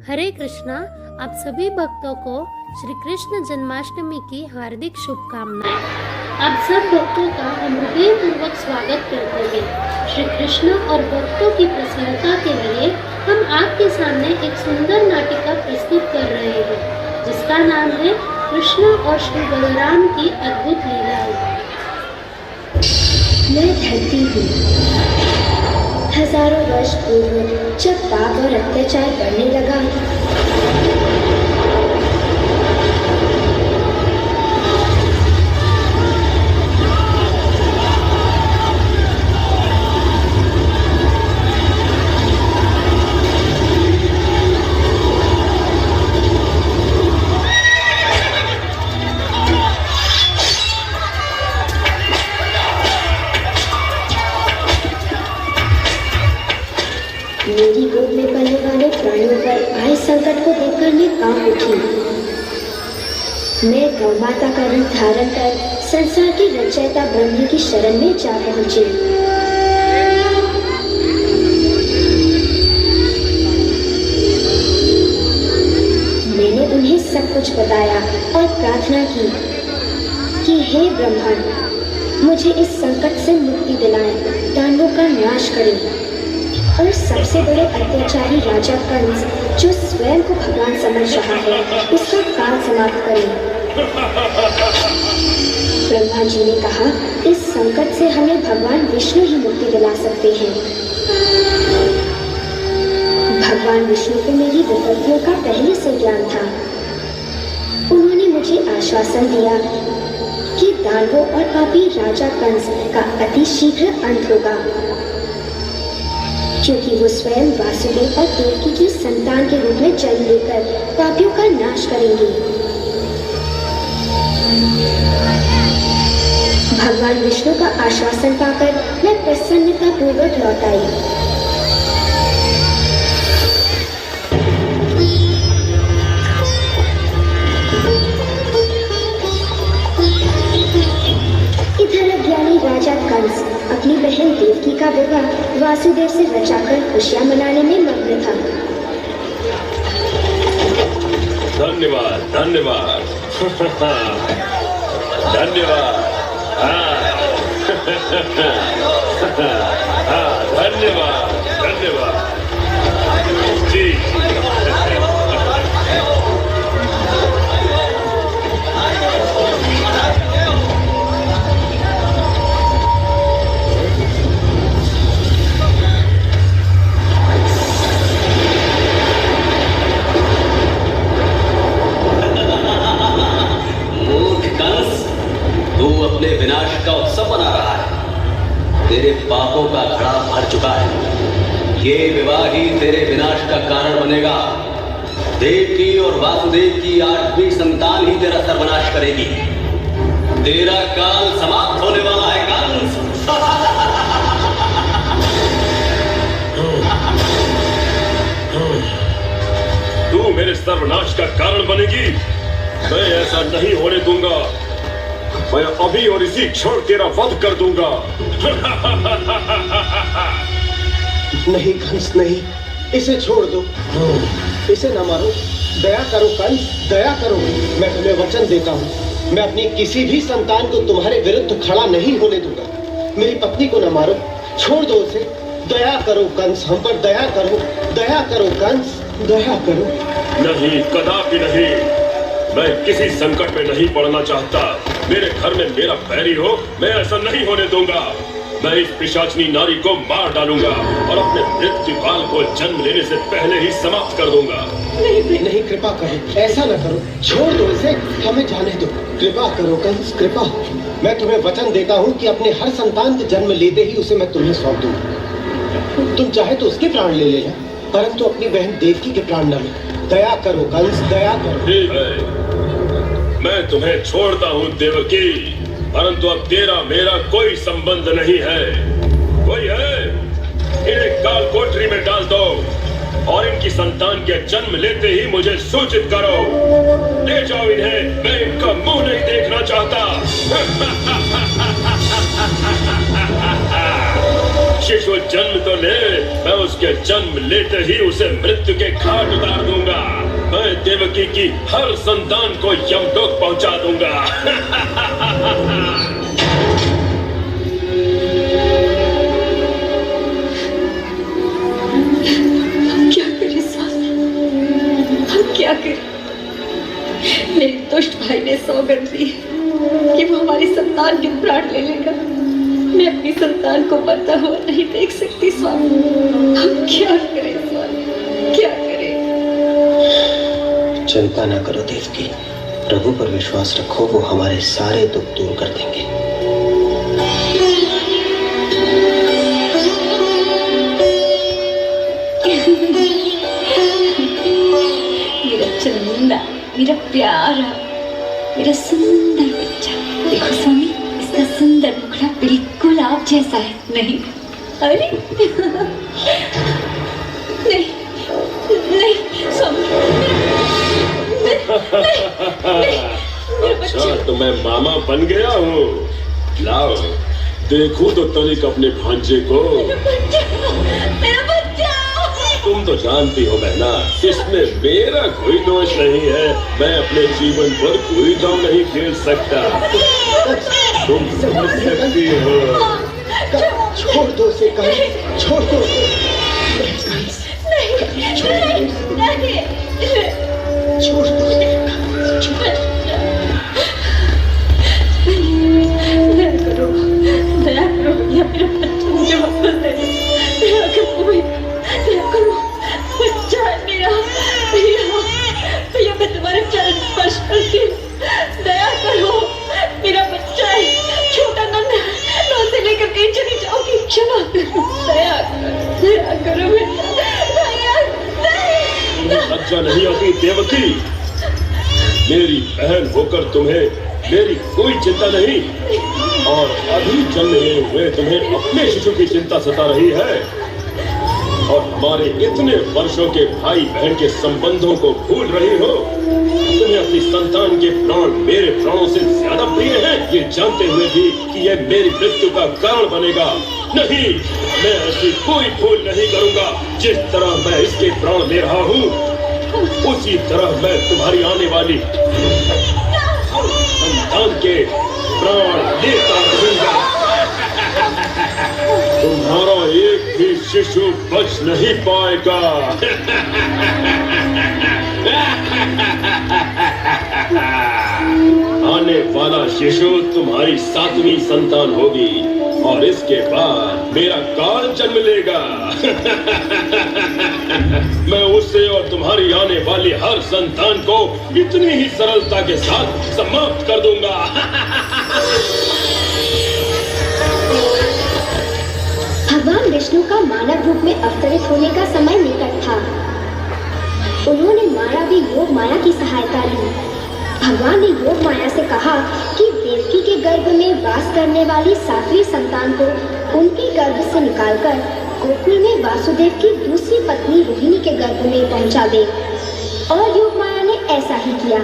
हरे कृष्णा। आप सभी भक्तों को श्री कृष्ण जन्माष्टमी की हार्दिक शुभकामनाएं। आप सब भक्तों का हम हृदयपूर्वक स्वागत करते हैं। श्री कृष्ण और भक्तों की प्रसन्नता के लिए हम आपके सामने एक सुंदर नाटिका प्रस्तुत कर रहे हैं, जिसका नाम है कृष्ण और श्री बलराम की अद्भुत लीलाएं। मैं धरती हूँ। हजारों वर्ष पूर्व जब पाप और अत्याचार बढ़ने लगा, मेरी गोद में पलने वाले प्राणियों पर आए संकट को देखकर मैं कांप उठी। मैं गौ माता का रूप धारण कर संसार की रचयिता ब्रह्म की शरण में जा पहुंची। मैंने उन्हें सब कुछ बताया और प्रार्थना की कि हे ब्रह्मा, मुझे इस संकट से मुक्ति दिलाएं, दानवों का नाश करें और सबसे बड़े अत्याचारी राजा कंस, जो स्वयं को भगवान समझ रहा है, उसका काल समाप्त करें। ब्रह्मा जी ने कहा, इस संकट से हमें भगवान विष्णु ही मुक्ति दिला सकते हैं। भगवान विष्णु को मेरी विपत्तियों का पहले से ज्ञान था। उन्होंने मुझे आश्वासन दिया कि दानवों और पापी राजा कंस का अति शीघ्र अंत होगा, क्योंकि वो स्वयं वासुदेव और देवकी की संतान के रूप में जन्म लेकर पापियों का नाश करेंगे। भगवान विष्णु का आश्वासन पाकर मैं प्रसन्नता पूर्वक लौट आई। इधर अज्ञानी राजा कंस अपनी बहन देवकी का विवाह वासुदेव से रचाकर खुशियां मनाने में मग्न था। धन्यवाद धन्यवाद धन्यवाद। धन्यवाद धन्यवाद जी। अपने विनाश का उत्सव मना रहा है। तेरे पापों का घड़ा भर चुका है। ये विवाह ही तेरे विनाश का कारण बनेगा। देवकी और वासुदेव की 8वीं संतान ही तेरा सर्वनाश करेगी। तेरा काल समाप्त होने वाला है कंस। तू मेरे सर्वनाश का कारण बनेगी? मैं ऐसा नहीं होने दूंगा। मैं अभी और इसी क्षण तेरा वध कर दूंगा। नहीं कंस नहीं, इसे छोड़ दो, इसे न मारो। दया करो कंस, दया करो। मैं तुम्हें वचन देता हूँ, मैं अपनी किसी भी संतान को तुम्हारे विरुद्ध खड़ा नहीं होने दूंगा। मेरी पत्नी को न मारो, छोड़ दो उसे। दया करो कंस, हम पर दया करो, दया करो कंस, दया करो। नहीं, कदापि नहीं। मैं किसी संकट में नहीं पड़ना चाहता। मेरे घर में मेरा बैरी हो, मैं ऐसा नहीं होने दूंगा। मैं इस पिशाचिनी नारी को मार डालूंगा और अपने मृत्यु काल को जन्म लेने से पहले ही समाप्त कर दूंगा। नहीं नहीं, कृपा करो, ऐसा न करो, छोड़ दो इसे, हमें जाने दो। कृपा करो कंस, कृपा। मैं तुम्हें वचन देता हूँ कि अपने हर संतान के जन्म लेते ही उसे मैं तुम्हें सौंप दूंगा। तुम चाहे तो उसके प्राण ले लेना, परंतु अपनी बहन देवकी के प्राण न लो। दया करो कंस, दया करो। ठीक है, मैं तुम्हें छोड़ता हूँ देवकी, परंतु अब तेरा मेरा कोई संबंध नहीं है। कोई है? इन्हें काल कोठरी में डाल दो और इनकी संतान के जन्म लेते ही मुझे सूचित करो। ले जाओ इन्हें, मैं इनका मुंह नहीं देखना चाहता। शिशु जन्म तो ले, मैं उसके जन्म लेते ही उसे मृत्यु के घाट उतार दूंगा। देवकी की हर संतान को यमलोक पहुंचा दूंगा। क्या करें स्वामी, हम क्या करें? मेरे दुष्ट भाई ने सौगंध दी कि वो हमारी संतान के प्राण ले लेगा। मैं अपनी संतान को मरता हुआ नहीं देख सकती स्वामी। हम क्या करें स्वामी, क्या करें? चिंता न करो देवकी, प्रभु पर विश्वास रखो, वो हमारे सारे दुख दूर कर देंगे। मेरा चंदा, मेरा प्यारा, मेरा सुंदर बच्चा। देखो स्वामी, इसका सुंदर मुखड़ा बिल्कुल आप जैसा है। नहीं, अरे नहीं, नहीं स्वामी, अच्छा, तो मैं मामा बन गया हूँ। लाओ देखो तो तनिक अपने भांजे को। मेरा बच्चा। तुम तो जानती हो बहना, इसमें मेरा कोई दोष नहीं है। मैं अपने जीवन पर कोई दांव नहीं खेल सकता। तुम समझ सकती हो। छोड़ दो उसे, छोड़ दो। छोड़ दो। दया करो, या मेरा बच्चा मुझे वापस दे दो। दया करो भैया, दया करो। बच्चा है मेरा भैया, भैया मैं तुम्हारे चरण स्पर्श करती हूँ। दया करो, मेरा बच्चा है, छोटा नन्हा है, मैं उसे लेकर कहीं चली जाऊंगी। क्षमा करो, दया करो भैया, भैया नहीं। लज्जा नहीं आती देवकी? मेरी बहन होकर तुम्हें मेरी कोई चिंता नहीं, और अभी जन्मे हुए तुम्हें अपने शिशु की चिंता सता रही है, और हमारे इतने वर्षों के भाई बहन के संबंधों को भूल रही हो। तुम्हें अपनी संतान के प्राण मेरे प्राणों से ज्यादा प्रिय हैं, ये जानते हुए भी कि यह मेरी मृत्यु का कारण बनेगा। नहीं, मैं ऐसी कोई भूल नहीं करूंगा। जिस तरह मैं इसके प्राण ले रहा हूँ, उसी तरह मैं तुम्हारी आने वाली संतान के प्राण लेता रहूंगा। तुम्हारा एक भी शिशु बच नहीं पाएगा। आने वाला शिशु तुम्हारी 7वीं संतान होगी, और इसके बाद मेरा काल जन्म लेगा। मैं उसे और तुम्हारी आने वाली हर संतान को इतनी ही सरलता के साथ समाप्त कर दूंगा। भगवान विष्णु का मानव रूप में अवतरित होने का समय निकट था। उन्होंने मायावी योग माया की सहायता ली। भगवान ने योग माया से कहा कि देवकी के गर्भ में वास करने वाली 7वीं संतान को उनके गर्भ से निकालकर गोकुल में वासुदेव की दूसरी पत्नी रोहिणी के गर्भ में पहुंचा दे, और योग माया ने ऐसा ही किया।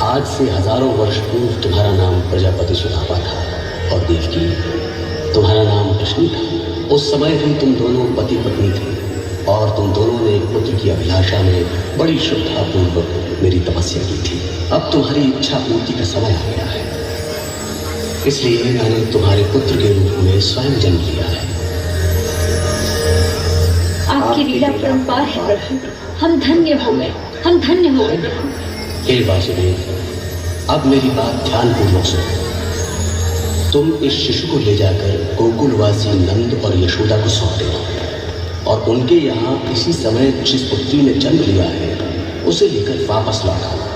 आज से हजारों वर्ष पूर्व तुम्हारा नाम प्रजापति सुदामा था, और देवकी तुम्हारा नाम कृष्ण था। उस समय भी तुम दोनों पति पत्नी थे, और तुम दोनों ने एक पुत्र की अभिलाषा में बड़ी श्रद्धापूर्वक मेरी तपस्या की थी। अब तुम्हारी इच्छा पूर्ति का समय आ गया है, इसलिए मैंने तुम्हारे पुत्र के रूप में स्वयं जन्म लिया है। आपकी लीला परंपार है प्रभु, हम धन्य हो गए, हम धन्य हो गए। हे वासुदेव, अब मेरी बात ध्यानपूर्वक सुनो। तुम इस शिशु को ले जाकर गोकुलवासी नंद और यशोदा को सौंप देना और उनके यहाँ इसी समय जिस पुत्री ने जन्म लिया है उसे लेकर वापस लौट आना।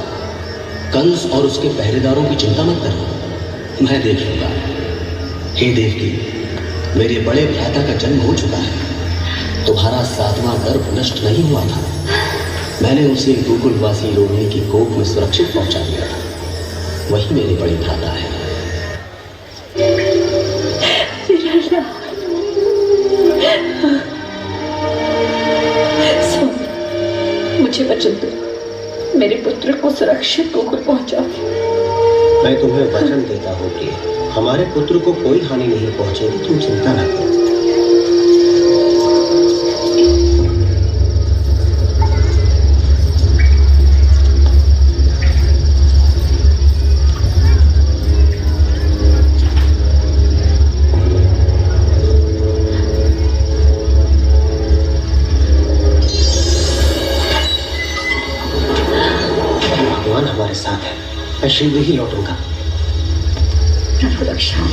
कंस और उसके पहरेदारों की चिंता मत करना, मैं देख लूंगा। हे देवकी, मेरे बड़े भ्राता का जन्म हो चुका है। तुम्हारा 7वां गर्भ नष्ट नहीं हुआ था। मैंने उसे गोकुलवासी रोहिणी की कोख में सुरक्षित पहुंचा दिया था। वही मेरे बड़े भ्राता है। मुझे वचन दो, मेरे पुत्र को सुरक्षित गोकुल पहुंचा। मैं तुम्हें वचन देता हूँ कि हमारे पुत्र को कोई हानि नहीं पहुंचेगी, तुम चिंता न करो। हमारे साथ है, मैं शीघ्र ही लौटूंगा। प्रभु रक्षा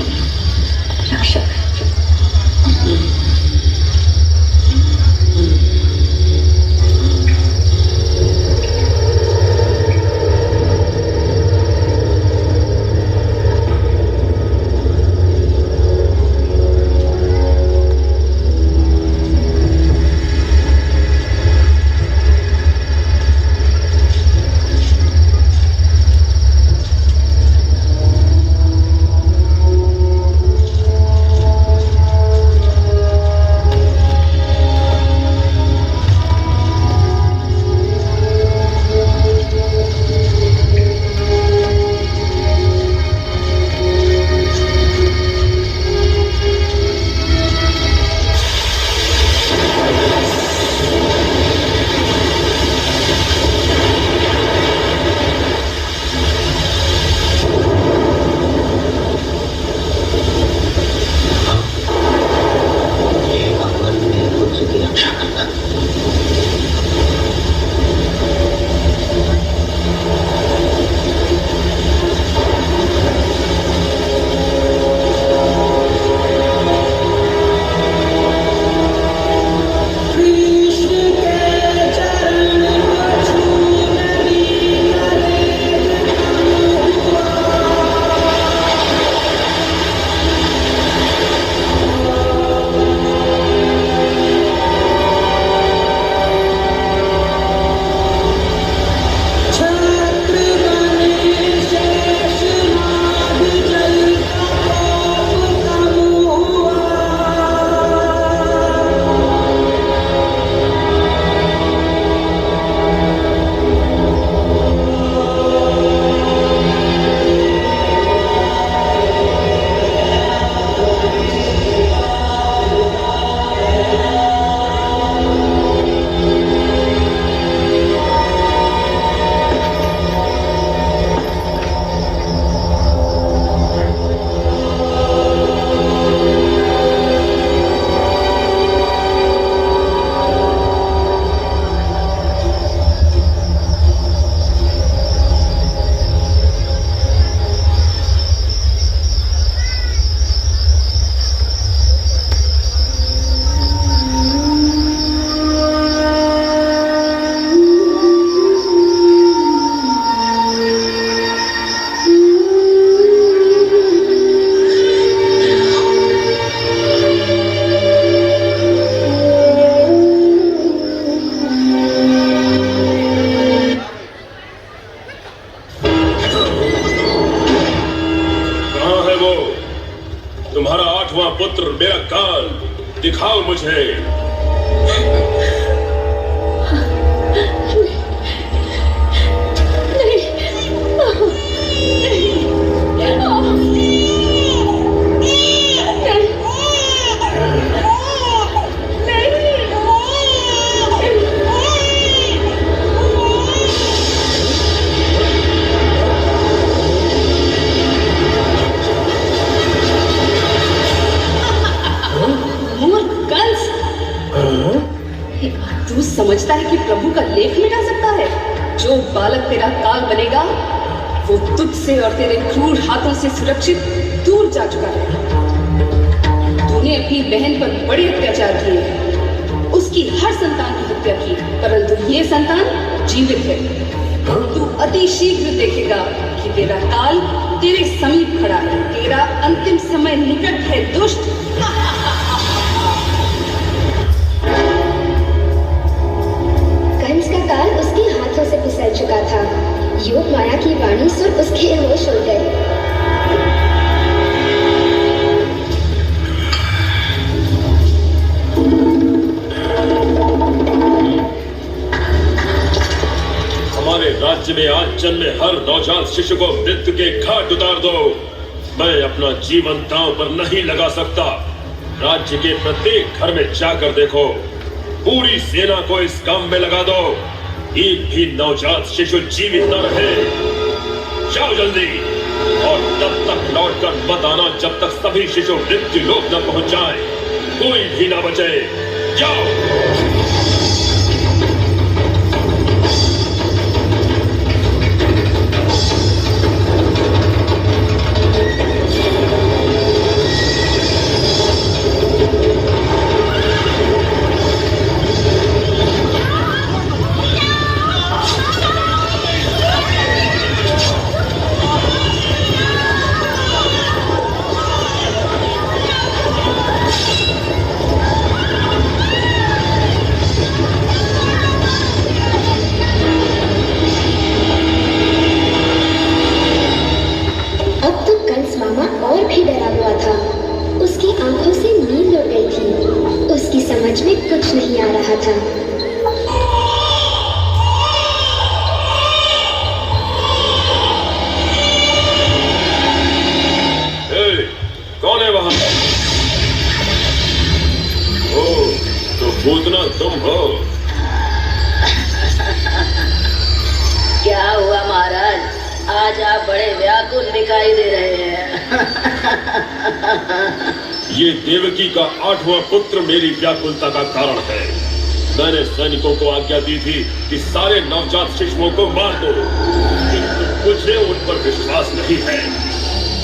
रक्षक। पुत्र मेरा काल दिखाओ मुझे। समझता है कि प्रभु का लेख मिटा सकता है? जो बालक तेरा काल बनेगा वो तुझसे और तेरे क्रूर हाथों से सुरक्षित दूर जा चुका है। तूने अपनी बहन पर बड़े अत्याचार किए, उसकी हर संतान की हत्या की, परंतु ये संतान जीवित है। तू अति शीघ्र देखेगा कि तेरा काल तेरे समीप खड़ा है, तेरा अंतिम समय निकट है दुष्ट। कंस का काल उसके हाथों से फिसल चुका था। योग माया की वाणी सुन उसके होश उड़ गए। हमारे राज्य में आज जन्मे हर नवजात शिशु को मृत्यु के घाट उतार दो। मैं अपना जीवन दांव पर नहीं लगा सकता। राज्य के प्रत्येक घर में जाकर देखो, पूरी सेना को इस काम में लगा दो। एक भी नवजात शिशु जीवित न रहे। जाओ जल्दी, और तब तक लौटकर मत आना जब तक सभी शिशु मृत्यु लोक न पहुंच जाए। कोई भी ना बचे। जाओ। पूतना तुम हो। क्या हुआ महाराज, आज आप बड़े व्याकुल दिखाई दे रहे हैं। ये देवकी का 8वां पुत्र मेरी व्याकुलता का कारण है। मैंने सैनिकों को आज्ञा दी थी कि सारे नवजात शिशुओं को मार दो, किंतु मुझे उन पर विश्वास नहीं है।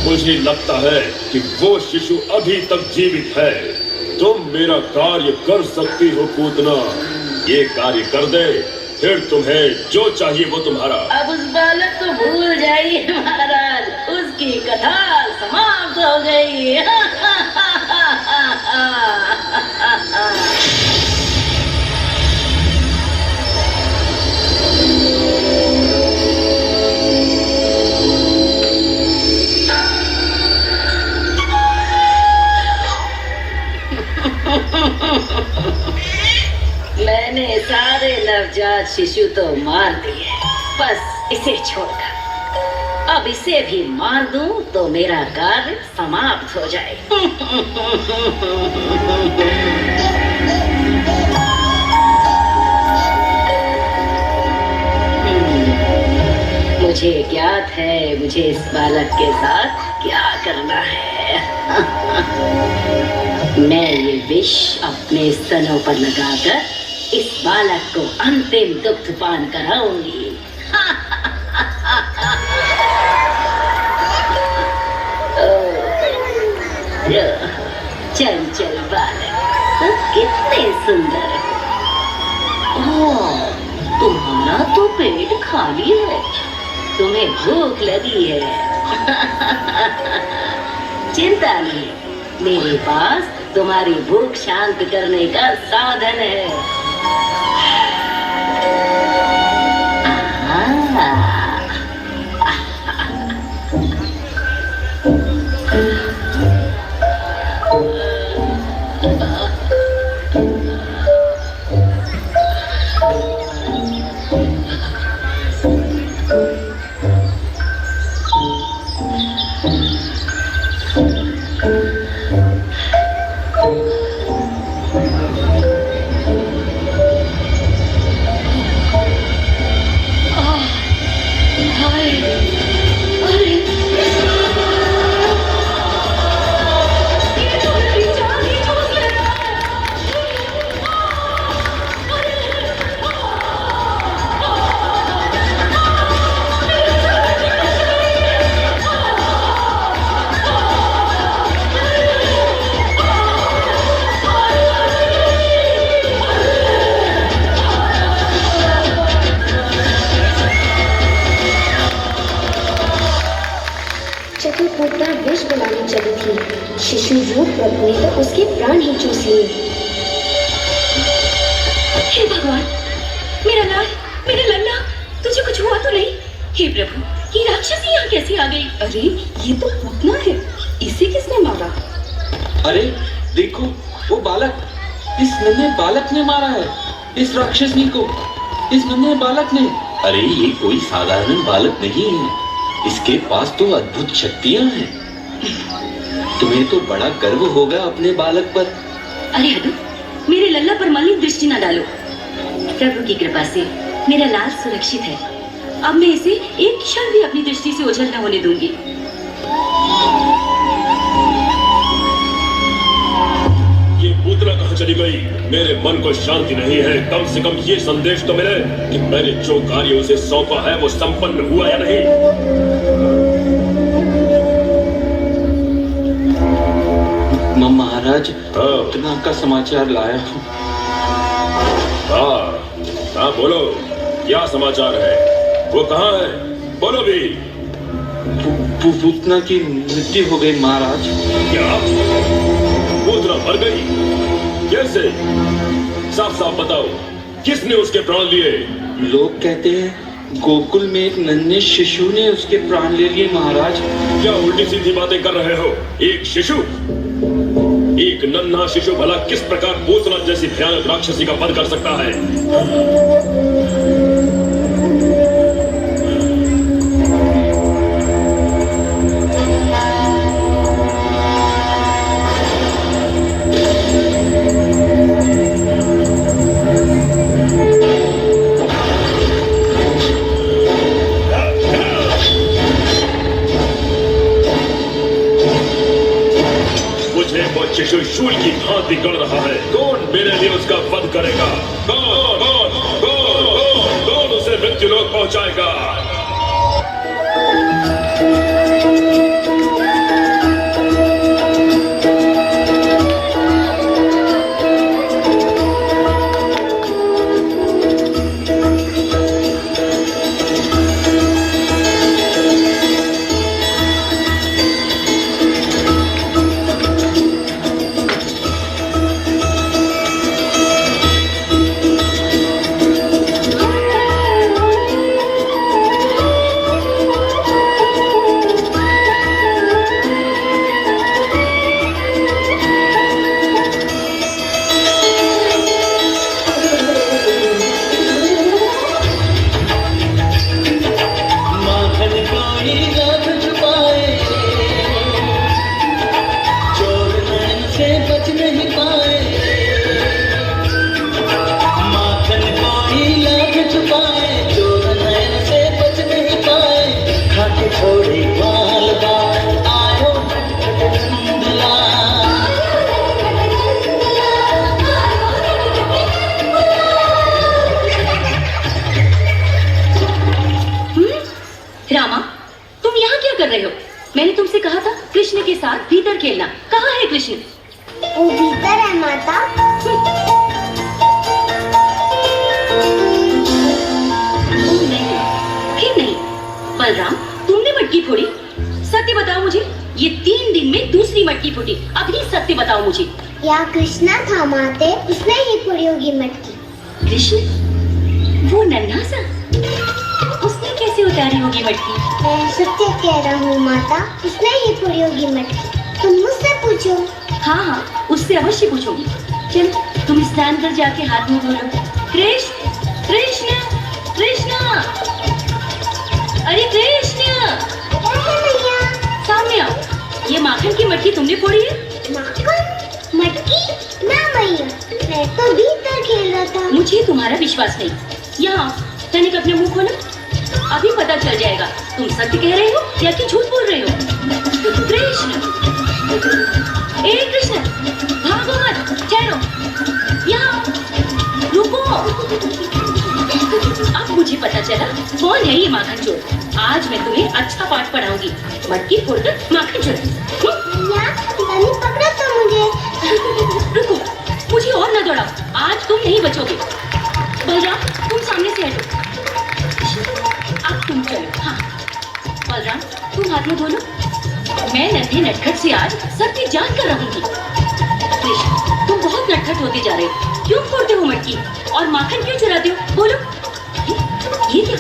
मुझे लगता है कि वो शिशु अभी तक जीवित है। तुम मेरा कार्य कर सकती हो पूतना। ये कार्य कर दे, फिर तुम्हें जो चाहिए वो तुम्हारा। अब उस बालक को भूल जाइए महाराज, उसकी कथा समाप्त हो गई। मैंने सारे नवजात शिशु तो मार दिए, बस इसे छोड़कर। अब इसे भी मार दूं तो मेरा कार्य समाप्त हो जाए। मुझे ज्ञात है मुझे इस बालक के साथ क्या करना है। मैं ये विष अपने स्तनों पर लगाकर इस बालक को अंतिम दुग्ध पान कराऊंगी। चंचल बालक, कितने सुंदर हो। तुम्हारा तो पेट खाली है, तुम्हें भूख लगी है। चिंता नहीं, मेरे पास तुम्हारी भूख शांत करने का साधन है। को कूदकर विष बनाने चली थी। शिशु रूप प्रभु ने तो उसके प्राण ही चूस लिए। हे भगवान, मेरा लाल, मेरा लल्ला, तुझे कुछ हुआ तो नहीं? हे प्रभु, ये राक्षसी यहाँ कैसे आ गई? अरे ये तो पूतना है, इसे किसने मारा? अरे देखो, वो बालक, इस नन्हे बालक ने मारा है इस राक्षसनी को, इस नन्हे बालक ने। अरे ये कोई साधारण बालक नहीं है, इसके पास तो अद्भुत शक्तियां हैं। तुम्हें तो बड़ा गर्व होगा अपने बालक पर। अरे हदू, मेरे लल्ला पर मालिक दृष्टि न डालो। प्रभु की कृपा से मेरा लाल सुरक्षित है। अब मैं इसे एक क्षण भी अपनी दृष्टि से ओझल न होने दूंगी। ये पूतना कहाँ चली गई? मेरे मन को शांति नहीं है। कम से कम ये संदेश तो मिले कि मैंने जो कार्य उसे सौंपा है वो संपन्न हुआ या नहीं। महाराज, पूतना का समाचार लाया हूँ। हाँ बोलो, क्या समाचार है? वो कहाँ है? बोलो भी। पूतना की मृत्यु हो गई महाराज। क्या? पूतना मर गई? कैसे? साफ साफ बताओ, किसने उसके प्राण लिए? लोग कहते हैं गोकुल में एक नन्हे शिशु ने उसके प्राण ले लिए महाराज। क्या उल्टी सीधी बातें कर रहे हो? एक शिशु? एक नन्हा शिशु भला किस प्रकार पूतना जैसी भयानक राक्षसी का वध कर सकता है? शिशु शूल की भांति गढ़ रहा है। कौन मेरे लिए उसका वध करेगा? कौन उसे मृत्यु लोक पहुंचाएगा? मैंने तुमसे कहा था कृष्ण के साथ भीतर खेलना। कहाँ है कृष्ण? वो भीतर है माता। नहीं, फिर नहीं। बलराम, तुमने मटकी फोड़ी? सत्य बताओ मुझे। ये 3 दिन में दूसरी मटकी फूटी। अभी सत्य बताओ मुझे। या कृष्णा था माते, उसने ही फोड़ी होगी मटकी। कृष्ण? वो नन्हा सा, उसने कैसे उतारी होगी मटकी? मैं सत्य कह रहा हूँ माता, उसने ही फोड़ी होगी मटकी। तुम मुझसे पूछो। हाँ, उससे अवश्य पूछोगी। चलो, तुम स्नान कर जाके हाथ मुंह धो लो। कृष्ण, कृष्ण, कृष्ण, अरे कृष्ण, सामने आओ। ये माखन की मटकी तुमने फोड़ी है? माखन? मटकी? ना मैया, मैं तो भीतर खेल रहा था। मुझे तुम्हारा विश्वास नहीं। यहाँ तनिक अपने मुंह खोलो, अभी पता चल जाएगा तुम सत्य कह रहे हो या कि झूठ बोल रहे हो। कृष्ण, ए कृष्ण, भागो मत, ठहरो, यहाँ रुको। अब मुझे पता चला कौन है ये माखन चोर। आज मैं तुम्हें अच्छा पाठ पढ़ाऊंगी। मटकी फोड़कर माखन चोर। पकड़ो तो मुझे। रुको, मुझे और न दौड़ाओ, आज तुम नहीं बचोगे। बलराम, तुम सामने से हटो। अब तुम चलो। हाँ, बलराम, तुम हाथ में धो लो। मैं नन्हे नटखट से आज सबकी जान कर रहूंगी। कृष्ण, तुम बहुत नटखट होते जा रहे हो। क्यों फोड़ते हो मटकी और माखन क्यों चुराते हो? बोलो। ये क्या?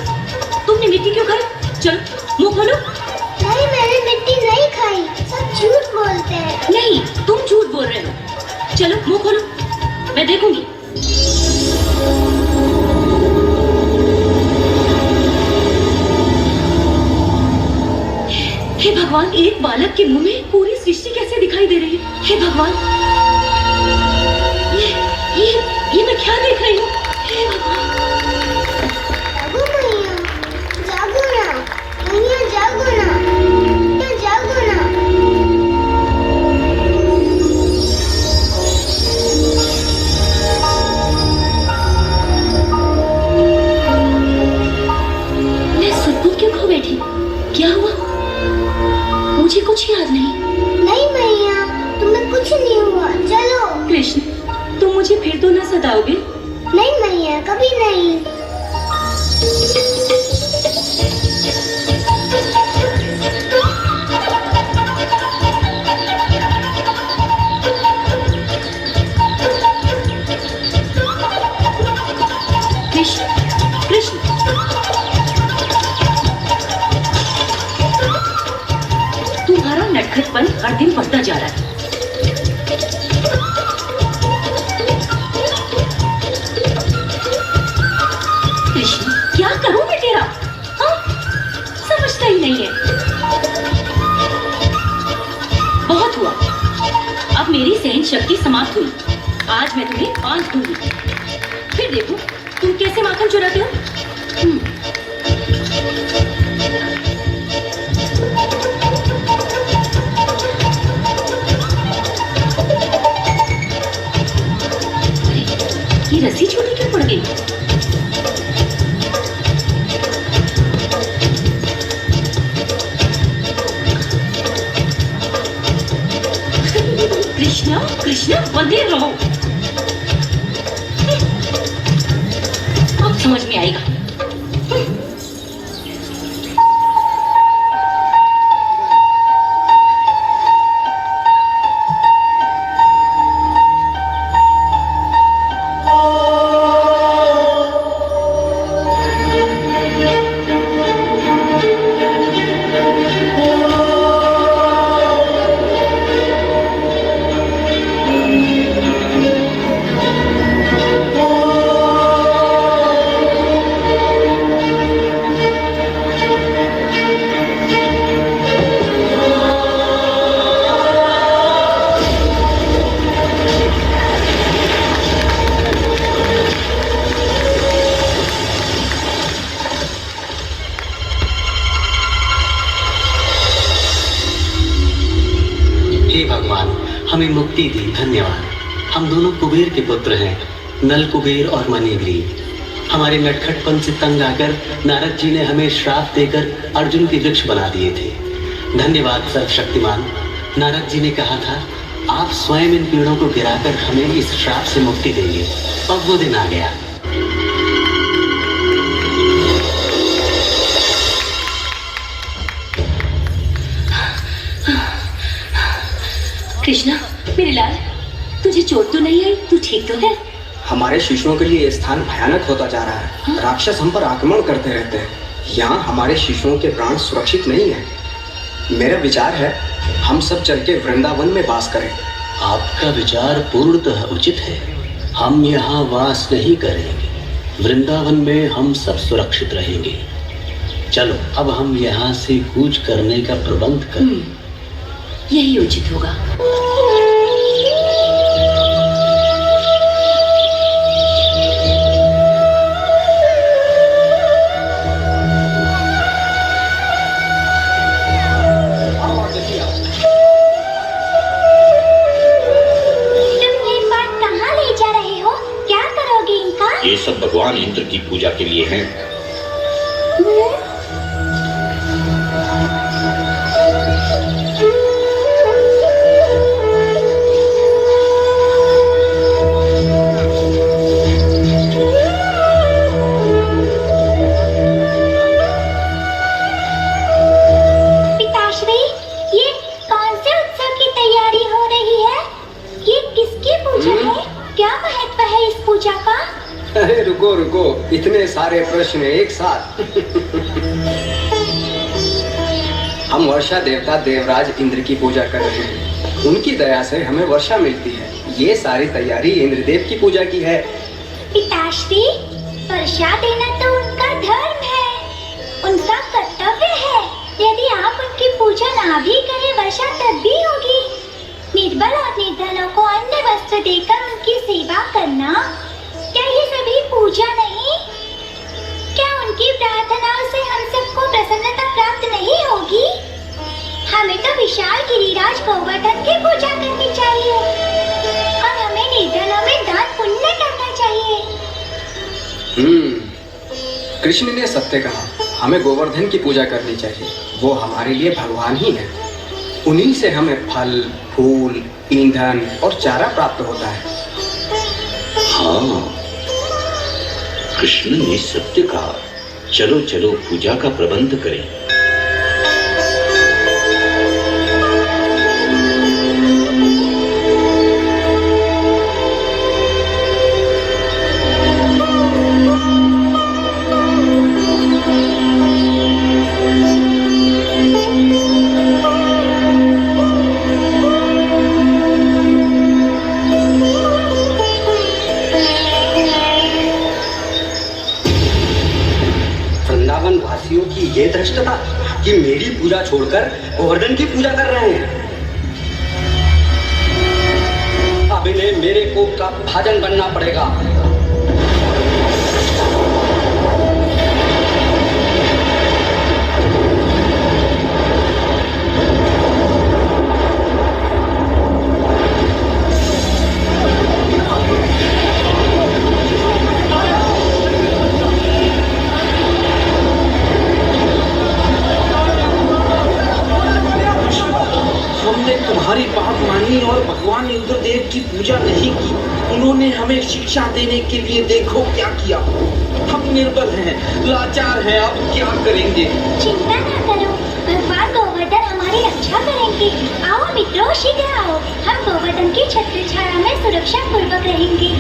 तुमने मिट्टी क्यों खाई? चलो मुंह खोलो। नहीं, मैंने मिट्टी नहीं खाई। सब झूठ बोलते हैं। नहीं, तुम झूठ बोल रहे हो। चलो मुंह खोलो, मैं देखूंगी। हे भगवान, एक बालक के मुंह में पूरी सृष्टि कैसे दिखाई दे रही है? हे भगवान, ये मैं क्या देख रही हूँ? हे भगवान। जागो मैया, जागो ना, मैया जागो ना, मैं सचमुच क्यों खो बैठी? क्या हुआ? मुझे कुछ याद नहीं। नहीं मैया, तुम्हें कुछ नहीं हुआ। चलो। कृष्ण, तुम मुझे फिर तो न सताओगे? नहीं मैया, कभी नहीं। कृष्ण, कृष्ण, तुम्हारा नटखटपन हर दिन बढ़ता जा रहा है। कृष्ण, क्या करूं मैं तेरा? हाँ? समझता ही नहीं है। बहुत हुआ, अब मेरी सहन शक्ति समाप्त हुई। आज मैं तुम्हें बांध दूंगी। फिर देखो तुम कैसे माखन चुराते हो। अरे, ये रस्सी छोटी क्यों पड़ गई? कृष्ण, कृष्ण, बंधे रहो। अब समझ में आएगा। हे भगवान, हमें मुक्ति दी, धन्यवाद। हम दोनों कुबेर के पुत्र हैं, नल कुबेर और मणिग्रीव। हमारे नटखटपन से तंग आकर नारद जी ने हमें श्राप देकर अर्जुन के वृक्ष बना दिए थे। धन्यवाद सर्वशक्तिमान। नारद जी ने कहा था आप स्वयं इन पेड़ों को गिराकर हमें इस श्राप से मुक्ति देंगे। अब वो दिन आ गया। कृष्णा, मेरे लाल, तुझे चोट तो नहीं आई? तू ठीक तो है? हमारे शिशुओं के लिए ये स्थान भयानक होता जा रहा है। राक्षस हम पर आक्रमण करते रहते हैं। यहाँ हमारे शिशुओं के प्राण सुरक्षित नहीं है। मेरा विचार है हम सब चल के वृंदावन में वास करें। आपका विचार पूर्णतः उचित है। हम यहाँ वास नहीं करेंगे। वृंदावन में हम सब सुरक्षित रहेंगे। चलो अब हम यहाँ से कूच करने का प्रबंध करें। यही उचित होगा। ये सब भगवान इंद्र की पूजा के लिए हैं। पिताश्री, ये अरे रुको रुको, इतने सारे प्रश्न एक साथ। हम वर्षा देवता देवराज इंद्र की पूजा कर रहे हैं। उनकी दया से हमें वर्षा मिलती है। ये सारी तैयारी इंद्रदेव की पूजा की है। पिताश्री, वर्षा देना तो उनका धर्म है, उनका कर्तव्य है। यदि आप उनकी पूजा ना भी करें, वर्षा तब भी होगी। निर्बल और निर्धनों को अन्न वस्त्र देकर उनकी सेवा करना, क्या ये सभी पूजा नहीं? क्या उनकी प्रार्थनाओं से हम सबको प्रसन्नता प्राप्त नहीं होगी? हमें तो विशाल गिरिराज गोवर्धन की पूजा करनी चाहिए और हमें निर्धनों में दान पुण्य करना चाहिए। कृष्ण ने सत्य कहा, हमें गोवर्धन की पूजा करनी चाहिए। वो हमारे लिए भगवान ही है। उन्हीं से हमें फल, फूल, ईंधन और चारा प्राप्त होता है। हाँ, कृष्ण ने सत्य कहा। चलो चलो पूजा का प्रबंध करें। वासियों की ये धृष्टता कि मेरी पूजा छोड़कर गोवर्धन की पूजा कर रहे हैं। अब इन्हें मेरे कोप का भाजन बनना पड़ेगा। तुम्हारी बात मानी और भगवान इंद्रदेव की पूजा नहीं की। उन्होंने हमें शिक्षा देने के लिए देखो क्या किया। हम निर्बल हैं, लाचार हैं, अब क्या करेंगे? चिंता ना करो, भगवान गोवर्धन हमारी रक्षा करेंगे। आओ मित्रों, शीघ्र आओ, हम गोवर्धन की छत्र छाया में सुरक्षा पूर्वक रहेंगे।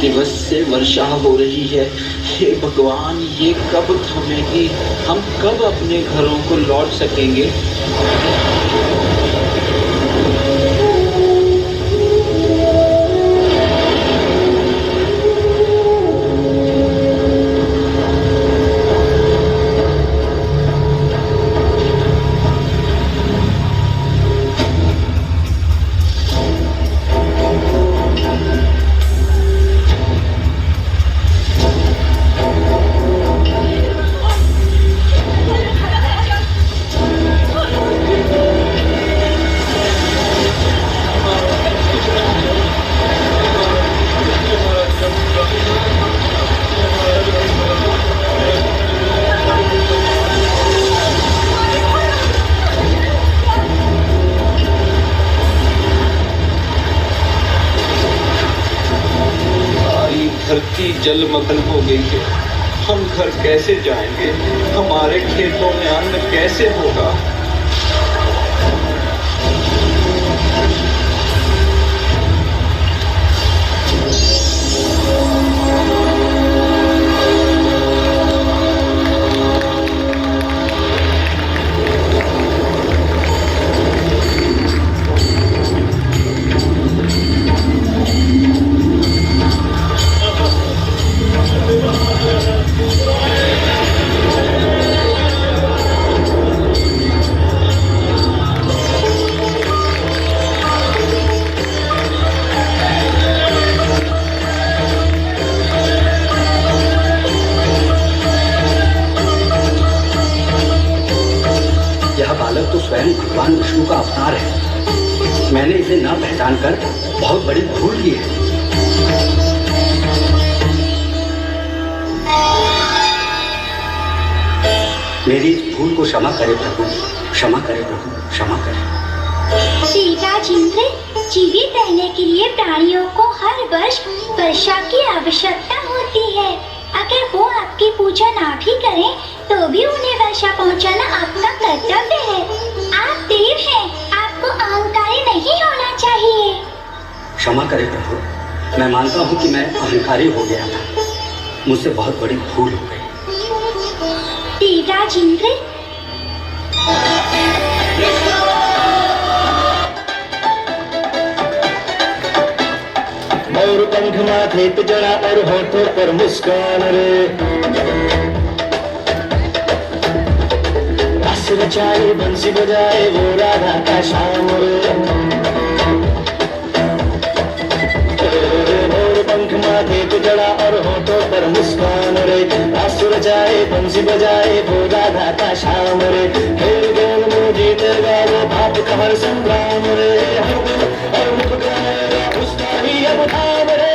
दिवस से वर्षा हो रही है। हे भगवान, ये कब थमेगी? हम कब अपने घरों को लौट सकेंगे? धरती जलमग्न हो गई है। हम घर कैसे जाएंगे? हमारे खेतों में अन्न कैसे होगा? तो स्वयं भगवान विष्णु का अवतार है। मैंने इसे न पहचान कर बहुत बड़ी भूल की है। मेरी इस भूल को क्षमा करे प्रभु, क्षमा करे प्रभु, क्षमा करे। सीता जिंद्र, जीवित रहने के लिए प्राणियों को हर वर्ष वर्षा की आवश्यकता होती है। अगर वो आपकी पूजा ना भी करें तो भी उन्हें वर्षा पहुंचाना आपका कर्तव्य है। आप देव हैं, आपको अहंकारी नहीं होना चाहिए। क्षमा करे प्रभु, मैं मानता हूँ कि मैं अहंकारी हो गया था। मुझसे बहुत बड़ी भूल हो गई। सीता जिंद्र, और पंख माथे पे जड़ा और होठों पर मुस्कान रे, रस रचाए बंसी बजाए वो राधा का शाम रे। और पंख माथे पे जड़ा और होठों पर मुस्कान रे, रस रचाए बंसी बजाए वो राधा का शाम रे। खेल खेल में जीतेगा वो बाप का हर संग्राम रे, और मुख गाएगा उसका ही अब धाम रे।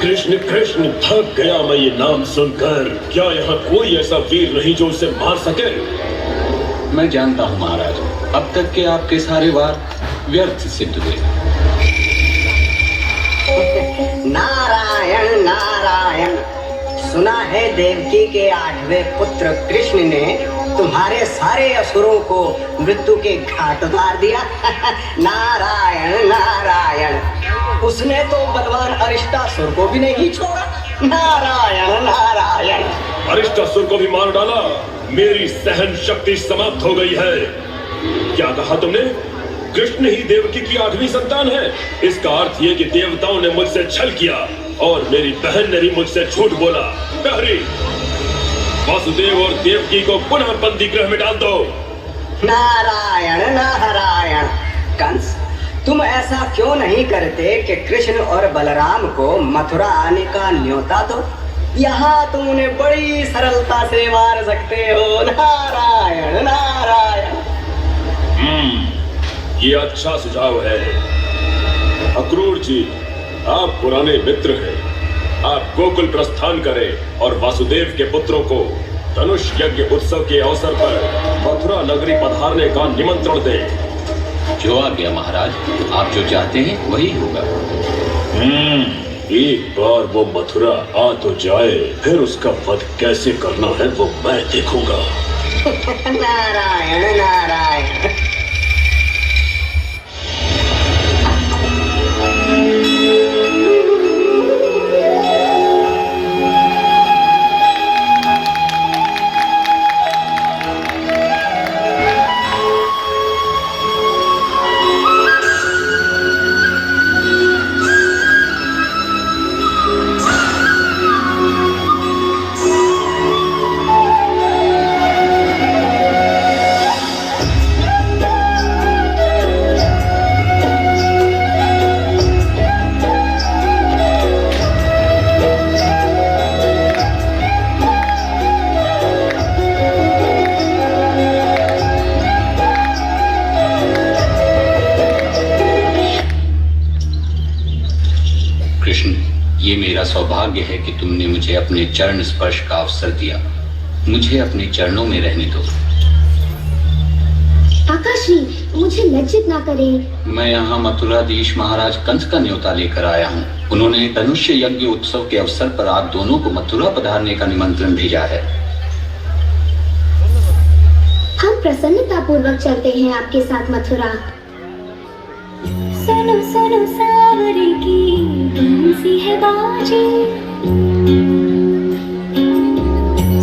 कृष्ण कृष्ण, थक गया मैं ये नाम सुनकर। क्या यहाँ कोई ऐसा वीर नहीं जो उसे मार सके? मैं जानता हूँ महाराज, अब तक के आपके सारे वार व्यर्थ सिद्ध हुए। नारायण नारायण, सुना है देवकी के 8वें पुत्र कृष्ण ने तुम्हारे सारे असुरों को मृत्यु के घाट उतार दिया। नारायण नारायण, उसने तो बलवान अरिष्टासुर को भी नहीं छोड़ा। नारायण नारायण, अरिष्टासुर को भी मार डाला। मेरी सहन शक्ति समाप्त हो गई है। क्या कहा तुमने? कृष्ण ही देवकी की 8वीं संतान है। इसका अर्थ ये कि देवताओं ने मुझसे छल किया और मेरी बहन ने भी मुझसे झूठ बोला। प्रहरी, वासुदेव और देवकी को पुनः बंदी गृह में डाल दो। नारायण नारायण, कंस तुम ऐसा क्यों नहीं करते कि कृष्ण और बलराम को मथुरा आने का न्योता दो? यहाँ तुम उन्हें बड़ी सरलता से मार सकते हो। नारायण नारायण। ये अच्छा सुझाव है। अक्रूर जी, आप पुराने मित्र हैं। आप गोकुल प्रस्थान करें और वासुदेव के पुत्रों को धनुष यज्ञ उत्सव के अवसर पर मथुरा नगरी पधारने का निमंत्रण दें। जो आ गया महाराज, आप जो चाहते हैं वही होगा। एक बार वो मथुरा आ तो जाए, फिर उसका वध कैसे करना है वो मैं देखूंगा। नारायण नारायण। कृष्ण, ये मेरा सौभाग्य है कि तुमने मुझे अपने चरण स्पर्श का अवसर दिया। मुझे अपने चरणों में रहने दो। आकाशी, मुझे लज्जित ना करें। मैं यहाँ मथुराधीश महाराज कंस का न्योता लेकर आया हूँ। उन्होंने धनुष्य यज्ञ उत्सव के अवसर पर आप दोनों को मथुरा पधारने का निमंत्रण भेजा है। हम प्रसन्नता पूर्वक चलते हैं आपके साथ मथुरा। सुनो सुनो सावरे की बंसी है बाजी,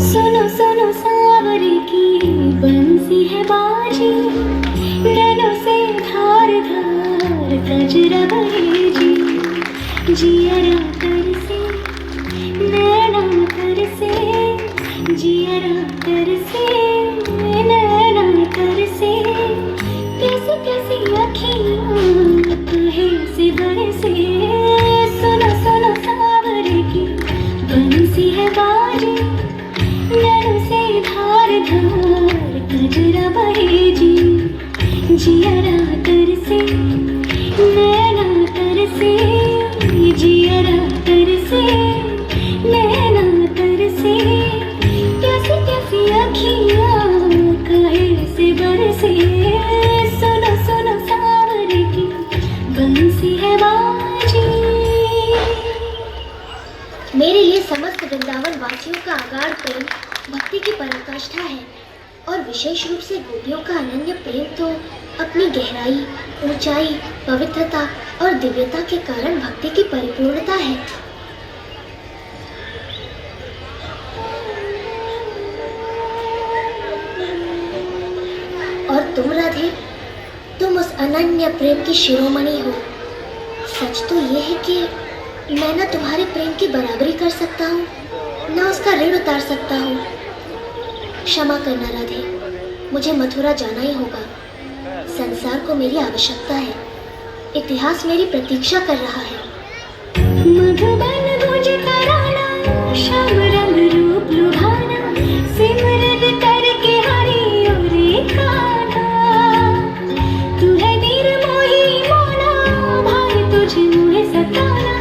सुनो सुनो सावरे की बंसी है बाजी, नैनों से धार धार कजरा बहे जी, जियरा कर से नैना कर से, जियरा कर से नैना कर से, कैसी कैसी अखियाँ कहे से बरसे, सुनो सुनो सावरे की बंसी है बाजी, नैनों से धार धार कजरा बहे जी, जियरा कर से नैना कर से, जियरा कर से नैना कर से, कैसी कैसी अखियाँ कहे से बरसे, सुनो सुनो सावरे की बंसी है बाजी। मेरे लिए समस्त वृंदावन वासियों का अगाध प्रेम भक्ति की पराकाष्ठा है, और विशेष रूप से गोपियों का अनन्य प्रेम तो अपनी गहराई, ऊंचाई, पवित्रता और दिव्यता के कारण भक्ति की परिपूर्णता है। और तुम राधे, तुम उस अनन्य प्रेम की शिरोमणि हो। सच तो ये है कि मैं न तुम्हारे प्रेम की बराबरी कर सकता हूँ, न उसका ऋण उतार सकता हूँ। क्षमा करना राधे, मुझे मथुरा जाना ही होगा। संसार को मेरी आवश्यकता है, इतिहास मेरी प्रतीक्षा कर रहा है। मधुबन गुंज तराना, श्याम रंग रूप लुभाना, सिमरन करके हरि और कान्हा, तू है निर्मोही मोना, भाई तुझे मुझे सताना,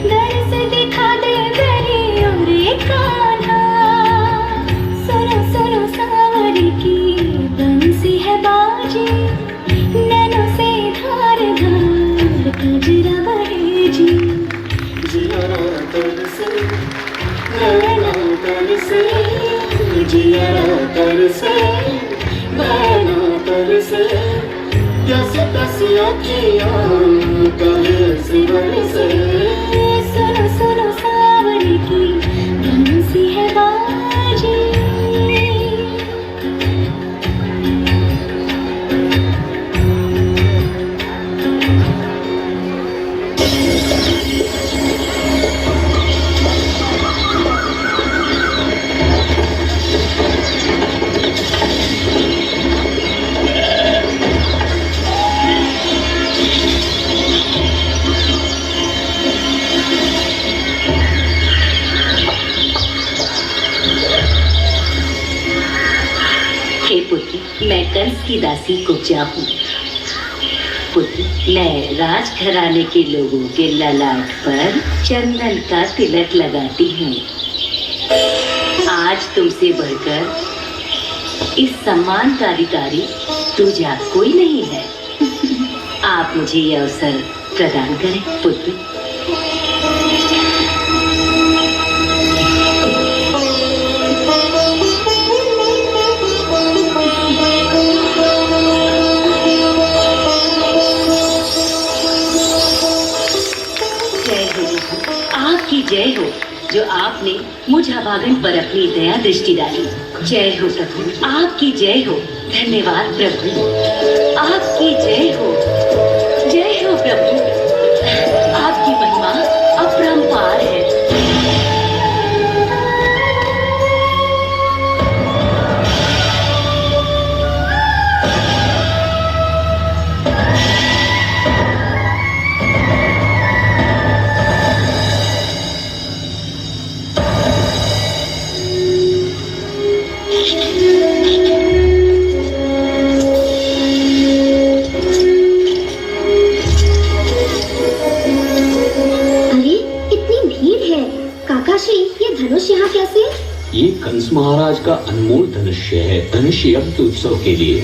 दर्श दिखा दे मेरी और कान्हा, सुनो सुनो सावरे की बंसी है बाजी, नैनों से धार धार कजरा बहे जी, जियरा कर से नैना कर से, जियरा कर से नैना कर से, कैसे कैसी अखियाँ कहे से बरसे, सुनो सुनो सावरे की बंसी है बाजी। हे पुत्र, मैं कंस की दासी कुब्जा हूँ। पुत्र, मैं राजघराने के लोगों के ललाट पर चंदन का तिलक लगाती हूँ। आज तुमसे बढ़कर इस सम्मान का अधिकारी दूजा कोई नहीं है। आप मुझे यह अवसर प्रदान करें पुत्र। आपकी जय हो, जो आपने मुझ अभागन पर अपनी दया दृष्टि डाली। जय हो प्रभु, आपकी जय हो। धन्यवाद प्रभु, आपकी जय हो। जय हो प्रभु, आपकी महिमा अपरंपार है। ये कंस महाराज का अनमोल धनुष्य है, धनुष्य यज्ञ उत्सव के लिए।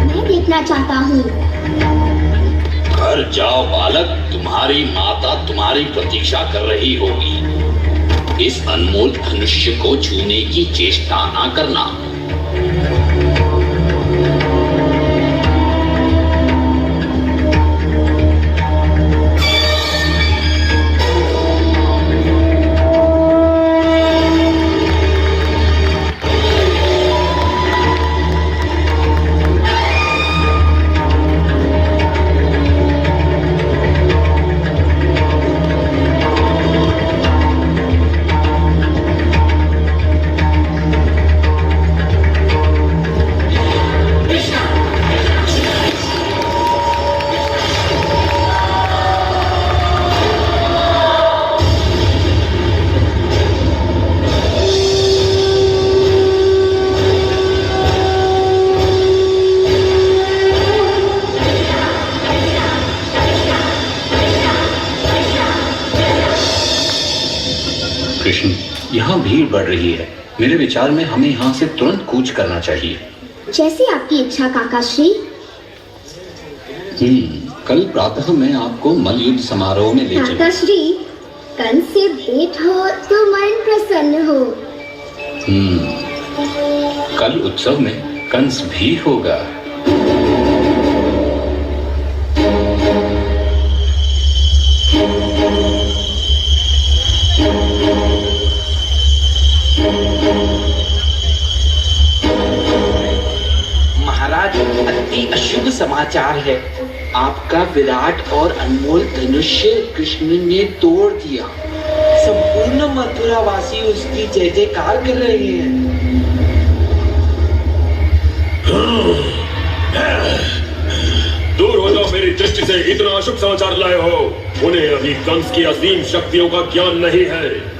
मैं देखना चाहता हूँ। घर जाओ बालक, तुम्हारी माता तुम्हारी प्रतीक्षा कर रही होगी। इस अनमोल धनुष्य को छूने की चेष्टा ना करना। कृष्ण, यहाँ भीड़ बढ़ रही है। मेरे विचार में हमें यहाँ से तुरंत कूच करना चाहिए। जैसी आपकी इच्छा काकाश्री। कल प्रातः मैं आपको मल्ल युद्ध समारोह में ले चलूंगा। काकाश्री, कंस से भेंट हो तो मन प्रसन्न हो। कल उत्सव में कंस भी होगा। महाराज, अति अशुभ समाचार है। आपका विराट और अनमोल धनुष्य कृष्ण ने तोड़ दिया। संपूर्ण मथुरावासी उसकी जय जयकार कर रहे हैं। दूर हो जाओ मेरी दृष्टि से, इतना अशुभ समाचार लाए हो। उन्हें अभी कंस की असीम शक्तियों का ज्ञान नहीं है।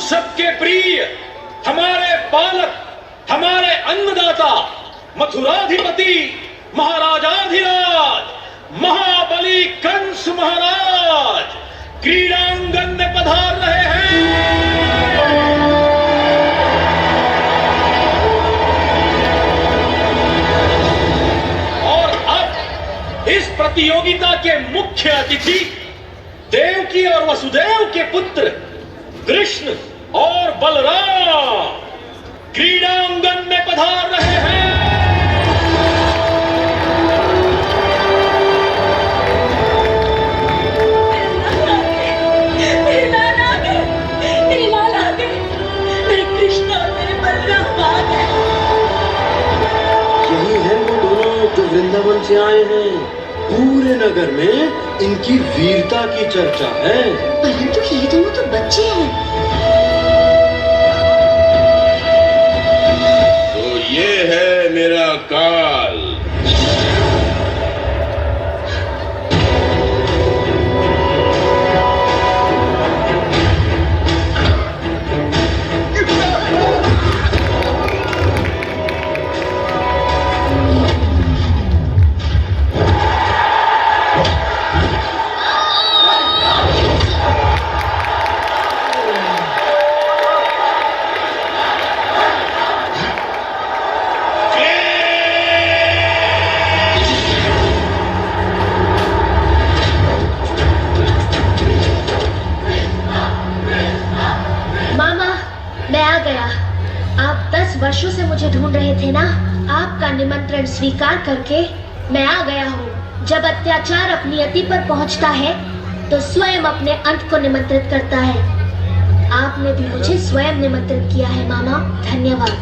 सबके प्रिय, हमारे पालक, हमारे अन्नदाता, मथुराधिपति, महाराजाधिराज, महाबली कंस महाराज क्रीड़ांगन में पधार रहे हैं। और अब इस प्रतियोगिता के मुख्य अतिथि देवकी और वसुदेव के पुत्र कृष्ण और बलराम क्रीड़ांगन में पधार रहे हैं। मेरे लाल आ गए, मेरे लाल आ गए, मेरे कृष्ण और मेरे बलराम आ गए। यही है वो दोनों जो वृंदावन से आए हैं। पूरे नगर में इनकी वीरता की चर्चा है। परंतु ये दोनों तो बच्चे हैं। तो ये है मेरा काल। वर्षों से मुझे ढूंढ रहे थे ना। आपका निमंत्रण स्वीकार करके मैं आ गया हूँ। जब अत्याचार अपनी अति पर पहुँचता है तो स्वयं अपने अंत को निमंत्रित करता है। आपने भी मुझे स्वयं निमंत्रित किया है मामा, धन्यवाद।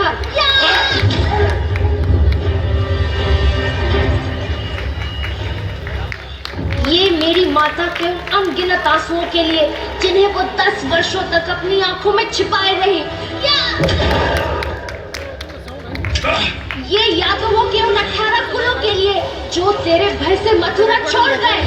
था। ये मेरी माता के अनगिनत आंसुओं के लिए जिन्हें वो 10 वर्षों तक अपनी आंखों में छिपाए रही। ये यादवों के उन 18 कुलों के लिए जो तेरे भय से मथुरा छोड़ गए।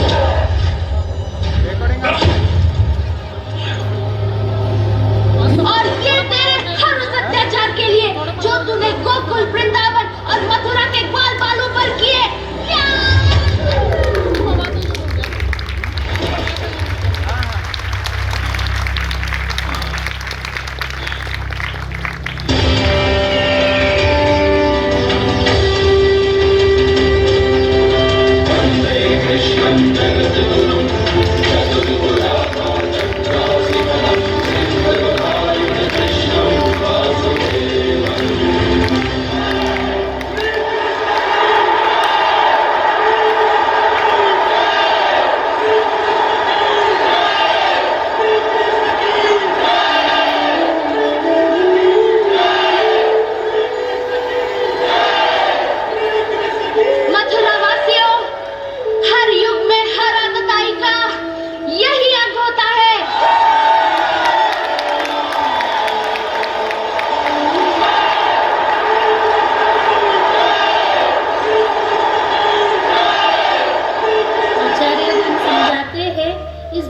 और ये तेरे हर उस अत्याचार के लिए जो तूने गोकुल, वृंदावन और मथुरा के ग्वाल बालों पर किए।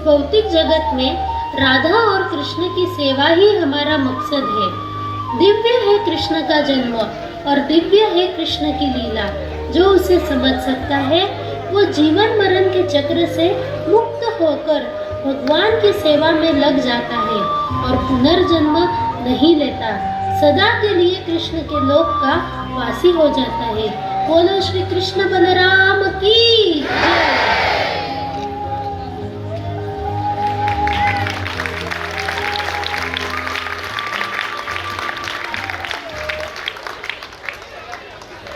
भौतिक जगत में राधा और कृष्ण की सेवा ही हमारा मकसद है। दिव्य है कृष्ण का जन्म और दिव्य है कृष्ण की लीला। जो उसे समझ सकता है वो जीवन मरण के चक्र से मुक्त होकर भगवान की सेवा में लग जाता है और पुनर्जन्म नहीं लेता, सदा के लिए कृष्ण के लोक का वासी हो जाता है। बोलो श्री कृष्ण बलराम की जय।